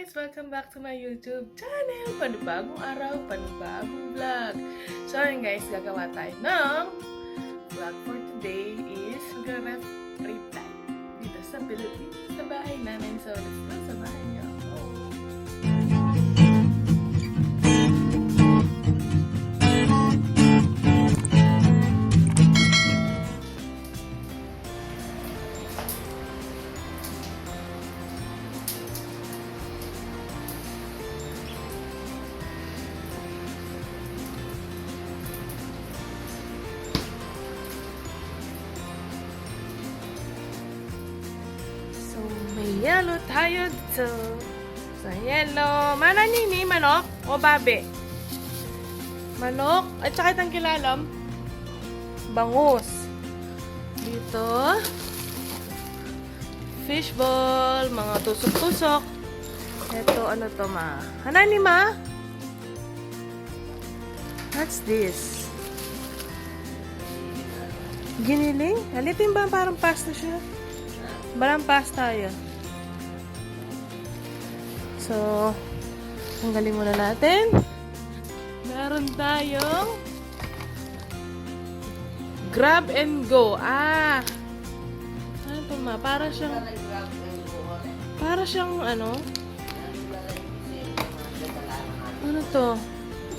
guys! Welcome back to my YouTube channel! Panibagong araw, panibagong vlog. So ayun guys, gagawa tayo ng vlog for today is mag-ref tayo dito sa Philippines, sa bahay namin. So let's go, samahan niyo ako. May yellow tayo dito. Sa yellow. Mana nini? Manok o babe? Manok. At saka itang kilalam. Bangus. Dito. Fishball. Mga tusok-tusok. Ito, ano to ma? Hanani ma? What's this? Giniling? Halitin ba parang pasta siya? Balang pasta yun. So, tanggalin muna natin. Meron tayong grab and go. Ano to ma? Para siyang ano? Ano to?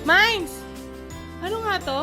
Mines! Ano nga to?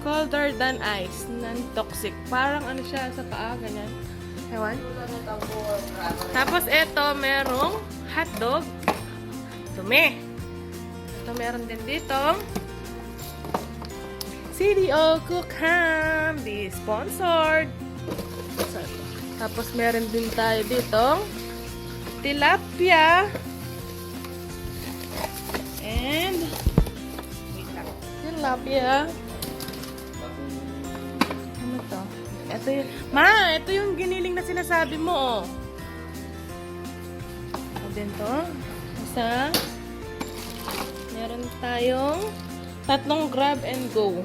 Colder than ice. Non-toxic. Parang ano siya sa paa, ganyan. Ewan. Tapos ito, merong hotdog. Dumi. Ito, meron din dito. CDO Cook Ham. Di sponsored. Tapos meron din tayo dito tilapia. And tilapia. Ano to? Ito yung... Ma! Ito yung giniling na sinasabi mo, oh. Ito din to. Isa. Meron tayong tatlong grab and go.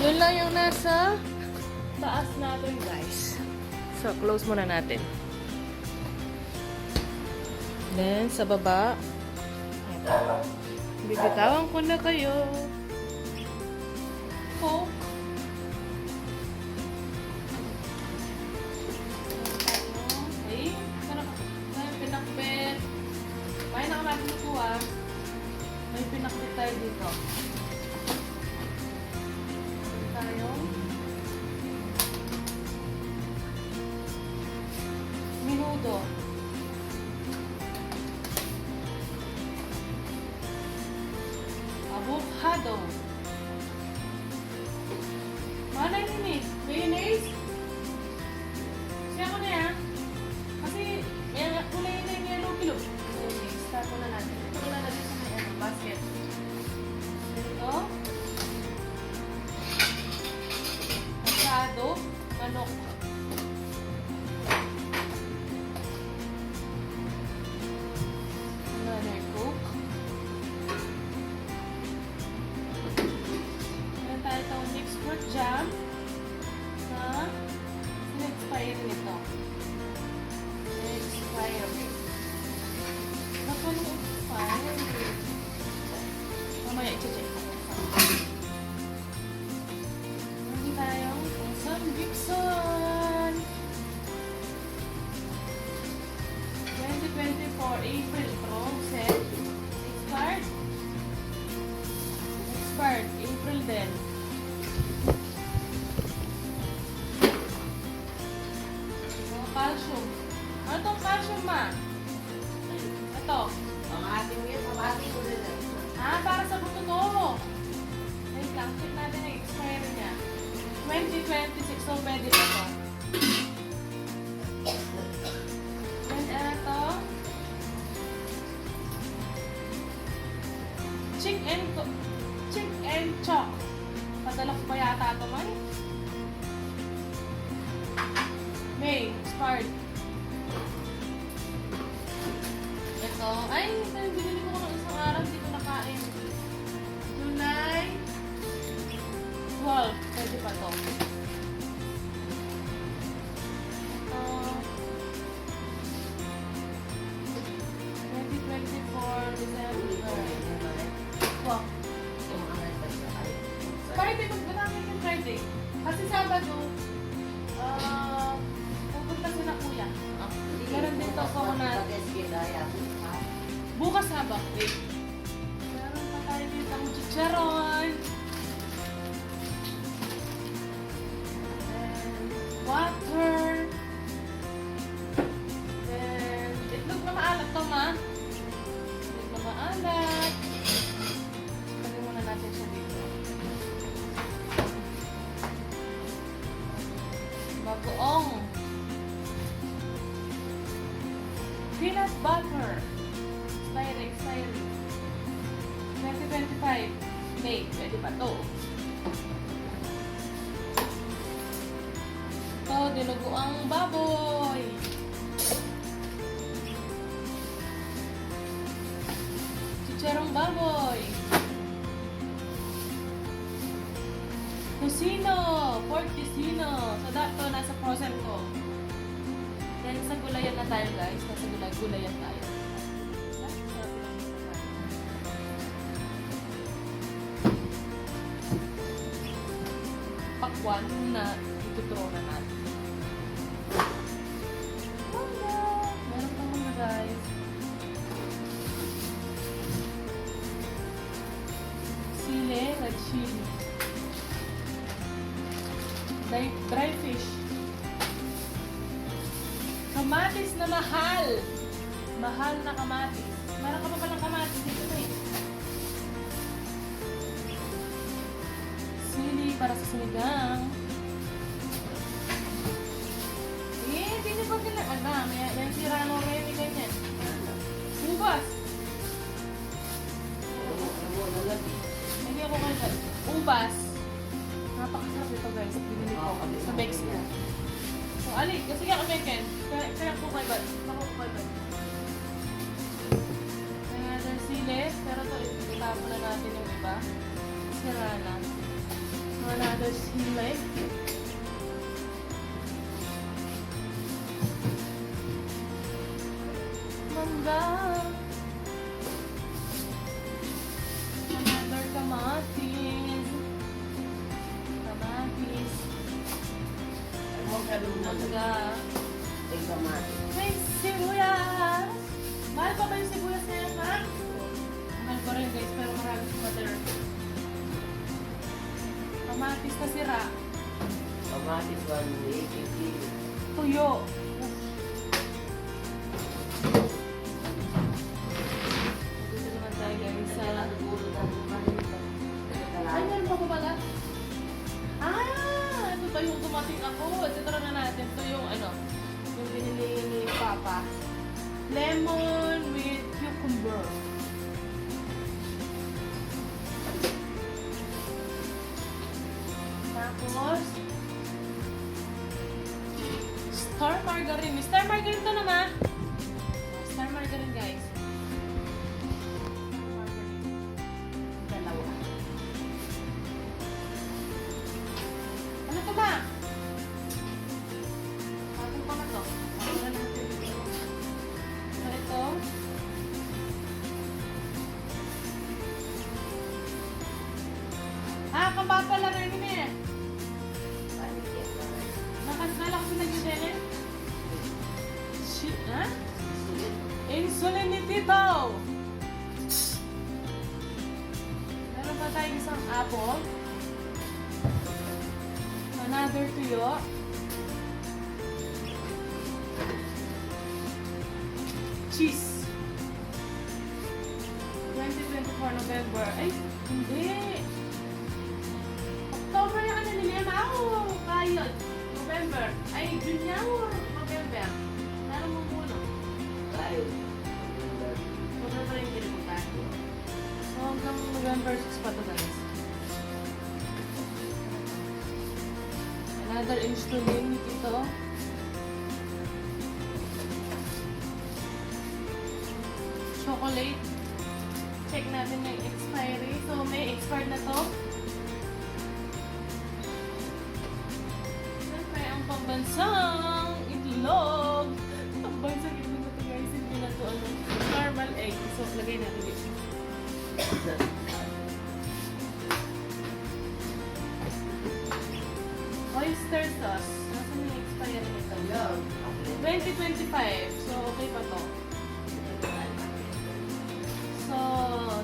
Yun lang yung nasa taas natin, guys. So, close muna natin. Then, sa baba, bibitawan ko na kayo. Coke. Okay. May pinakbet. May nakamasin ito ah. May pinakbet tayo dito. Tayong minuto. Avocado. Mana ini? Mayonnaise? Siya ko na yan. Kasi may kulay na yung yellow kilo. Mayonnaise. Start na natin. Ito na natin sa may basket. Ito. Avocado. Manok. Another Coke. Itong mixed fruit jam na in-expire nito. In-expire. Napano expire? Mamaya i-check ko. Meron tayong isang Gibson 2024 April Pro set. Expired April din. Calcium. Ano itong calcium, ma? Ito. Pamati mo yan, pamati ko rin. Para sa buto to. Wait lang, check natin ang expiry niya. 2026, so pwede na to. And ito. Chick and chalk. Padala ko pa yata ito, man. May, expired. Ito. Ay, binili ko ng isang araw, hindi ko nakain. Kasi Sabado, pupunta sila kuya. Meron din to coconut. Bukas Sabado. Meron pa tayo dito ang chicharon. And water. And itlog na maalat to, ma. Itlog na maalat. Lagyan muna natin siya dito. Bagoong. Peanut butter. Expiry. 2025. May. Pwede pa to. Ito, dinuguang baboy. Chicharong baboy. Tocino. Pork tocino. So, dato nasa frozen ko. Then, sa gulayan na tayo, guys. Nasa gulayan tayo. Pakwan na ituturo na natin. Mangga! Meron pa mga guys. Sili, red chili. Dry fish. Kamatis na mahal. Mahal na kamatis. Meron ka pa palang kamatis dito na eh. Sili para sa sinigang. Hindi niyo pa kinaan. Yan si Rano Remy ganyan. Ubas. Hindi ako kaya. Ubas. Napakasarap ito guys. Binili ko sa Mexico. So, alik. Kasi kaya American. Kaya po kayo ba? Ako po kayo ba? Kaya sili. Pero ito, itapo na natin yung iba. Sira na. Another sili. Mangga. Another kamatis. Mangga. May sibuyas. Mahal pa ba yung sibuyas na yan, ha? Mahal pa rin guys, pero marami si mother. Kamatis na sira. Kamatis 180. Tuyo. Dito naman tayo guys sa... Ay, meron pa ba? Ito ba yung dumating ako? Ito na natin. Ito yung yung binili ni Papa. Lemon with cucumber. Tapos, star margarine. Star margarine to naman. Star margarine, guys. Dalawa. Ano to ba? Bakit pa na to? Bakit na natin ito? So, ito. Kabata lang rin eh. Nakasala ko sa nag-insulin? Ha? Insulin ni Tito! Meron pa tayong isang apple. Another tuyo. Cheese. 2024 November. Ay, hindi. October yung nila. Kayod. November. Ay, June yan o November. Lalo mo muna. November yung kinipunta. So, hanggang November 6 pa ito guys. Another instrument ni Tito. Chocolate. Check natin yung expiry. So, may expired na to. Siyempre, ang pambansang itlog. Pambansang itlog na to guys. Hindi na to normal egg. So, lagay natin dito. sauce. Nasaan yung expiry nito? Yan. 2025. So, okay pa to. So,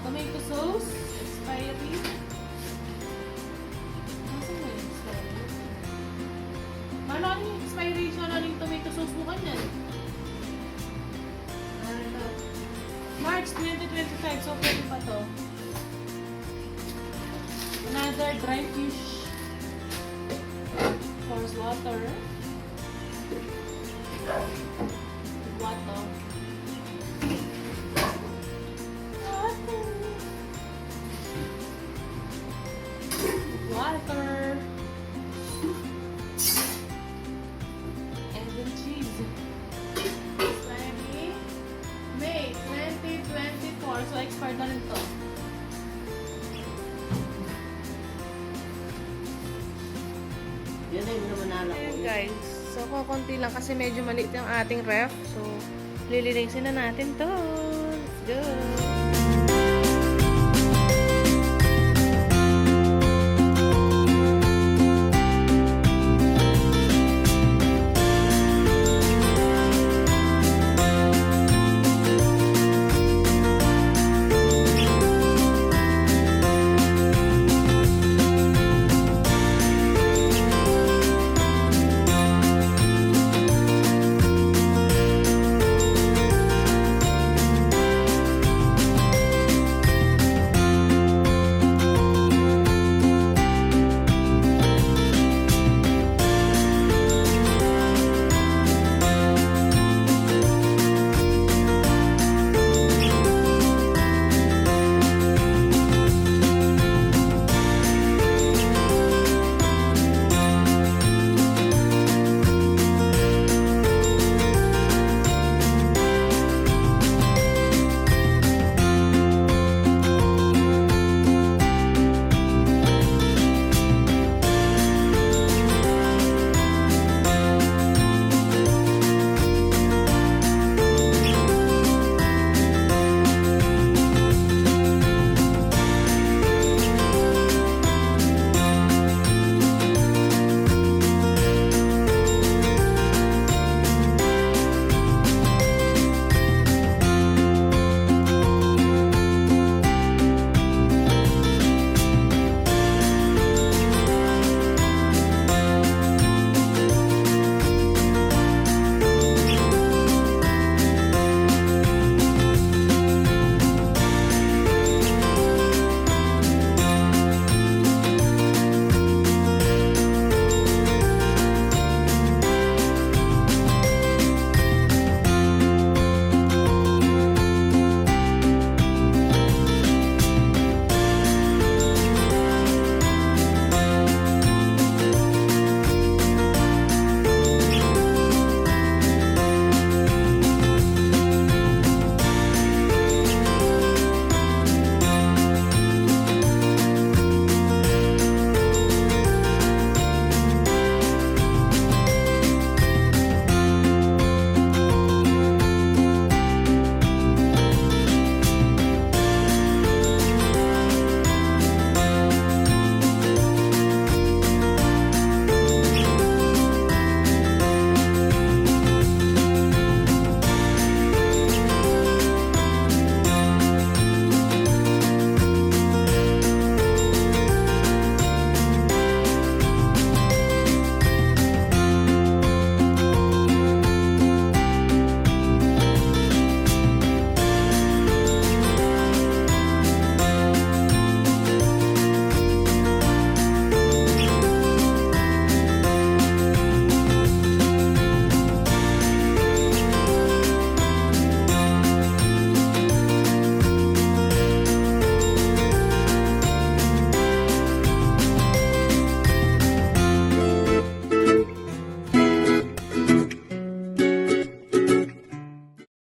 tomato sauce, expiry. Nasaan yung expiry? Ano yung expiration? Ano yung tomato sauce mo kanyan? March 2025. So, pwede pa to. Another dry fish. Course water. Water. Water. And then cheese. Expiry May 2024. So, expired na rin to. Yan na yung namanala ko. Ayan guys. So, kukunti lang kasi medyo maliit yung ating ref. So, lilinisin na natin to. Let's go!